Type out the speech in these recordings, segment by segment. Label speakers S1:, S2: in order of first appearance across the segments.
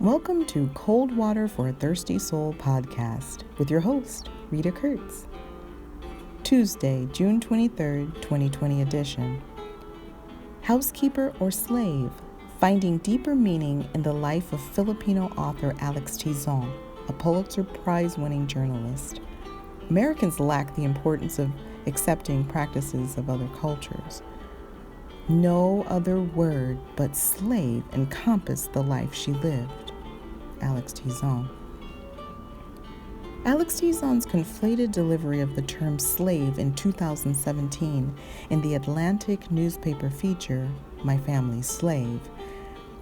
S1: Welcome to Cold Water for a Thirsty Soul podcast with your host, Rita Kurtz. Tuesday, June 23rd, 2020 edition. Housekeeper or slave? Finding deeper meaning in the life of Filipino author Tizon, a Pulitzer Prize-winning journalist. Americans lack the importance of accepting practices of other cultures. No other word but slave encompassed the life she lived. Tizon. Tizon's conflated delivery of the term slave in 2017 in the Atlantic newspaper feature, My Family's Slave,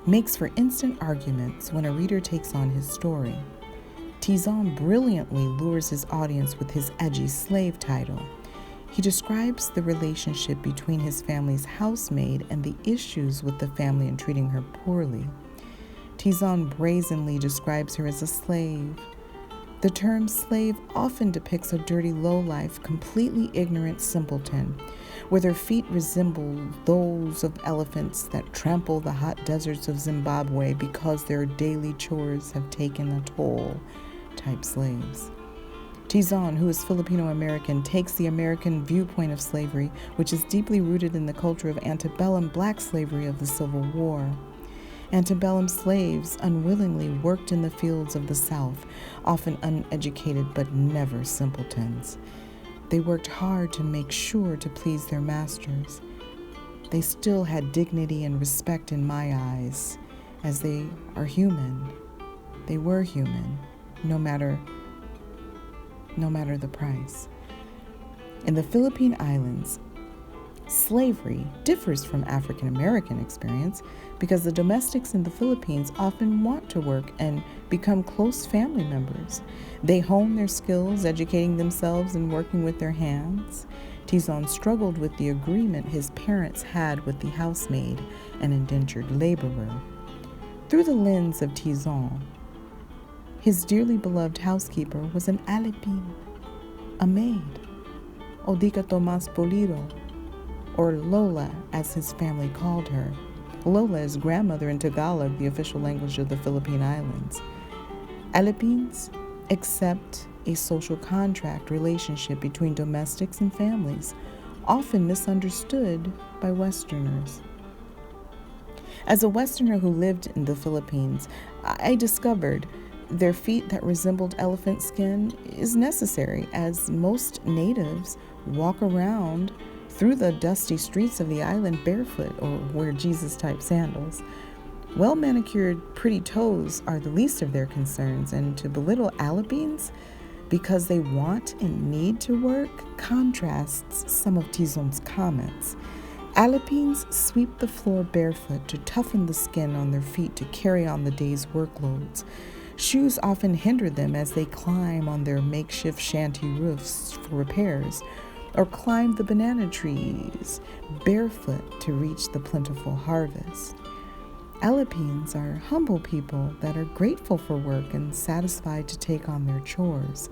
S1: makes for instant arguments when a reader takes on his story. Tizon brilliantly lures his audience with his edgy slave title. He describes the relationship between his family's housemaid and the issues with the family in treating her poorly. Tizon brazenly describes her as a slave. The term slave often depicts a dirty lowlife, completely ignorant simpleton, where their feet resemble those of elephants that trample the hot deserts of Zimbabwe because their daily chores have taken a toll, type slaves. Tizon, who is Filipino-American, takes the American viewpoint of slavery, which is deeply rooted in the culture of Antebellum black slavery of the Civil War. Antebellum slaves unwillingly worked in the fields of the South, often uneducated but never simpletons. They worked hard to make sure to please their masters. They still had dignity and respect in my eyes, as they are human. They were human, no matter the price. In the Philippine Islands, slavery differs from African American experience because the domestics in the Philippines often want to work and become close family members. They hone their skills, educating themselves and working with their hands. Tizon struggled with the agreement his parents had with the housemaid, an indentured laborer. Through the lens of Tizon, his dearly beloved housekeeper was an alipin, a maid, o di ka Tomas Pulido, or Lola as his family called her. Lola is grandmother in Tagalog, the official language of the Philippine Islands. Alipins accept a social contract relationship between domestics and families, often misunderstood by Westerners. As a Westerner who lived in the Philippines, I discovered their feet that resembled elephant skin is necessary, as most natives walk around through the dusty streets of the island barefoot or wear Jesus-type sandals. Well-manicured, pretty toes are the least of their concerns, and to belittle alipins because they want and need to work contrasts some of Tizon's comments. Alipins sweep the floor barefoot to toughen the skin on their feet to carry on the day's workloads. Shoes often hinder them as they climb on their makeshift shanty roofs for repairs, or climb the banana trees barefoot to reach the plentiful harvest. Alipins are humble people that are grateful for work and satisfied to take on their chores.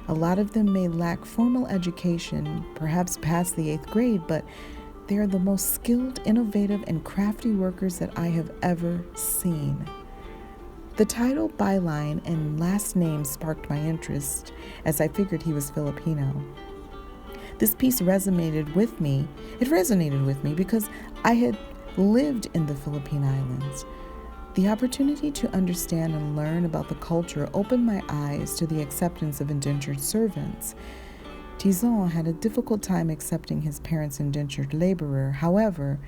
S1: A lot of them may lack formal education, perhaps past the 8th grade, but they are the most skilled, innovative, and crafty workers that I have ever seen. The title, byline, and last name sparked my interest as I figured he was Filipino. This piece resonated with me because I had lived in the Philippine Islands. The opportunity to understand and learn about the culture opened my eyes to the acceptance of indentured servants. Tizon had a difficult time accepting his parents' indentured laborer. However,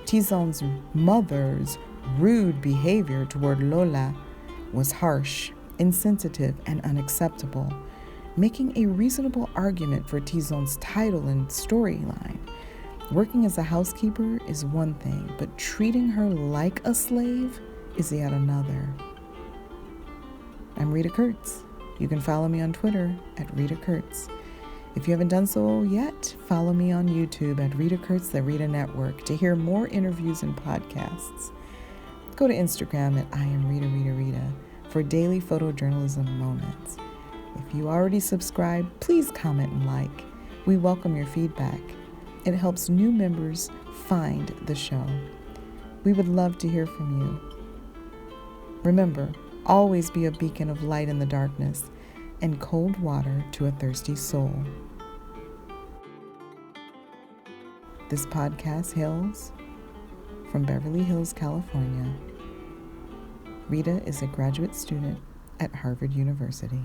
S1: Tizon's mother's rude behavior toward Lola was harsh, insensitive, and unacceptable, making a reasonable argument for Tizon's title and storyline. Working as a housekeeper is one thing, but treating her like a slave is yet another. I'm Rita Kurtz. You can follow me on Twitter at Rita Kurtz. If you haven't done so yet, follow me on YouTube at Rita Kurtz, the Rita Network, to hear more interviews and podcasts. Go to Instagram at I am Rita for daily photojournalism moments. If you already subscribe, please comment and like. We welcome your feedback. It helps new members find the show. We would love to hear from you. Remember, always be a beacon of light in the darkness and cold water to a thirsty soul. This podcast hails from Beverly Hills, California. Rita is a graduate student at Harvard University.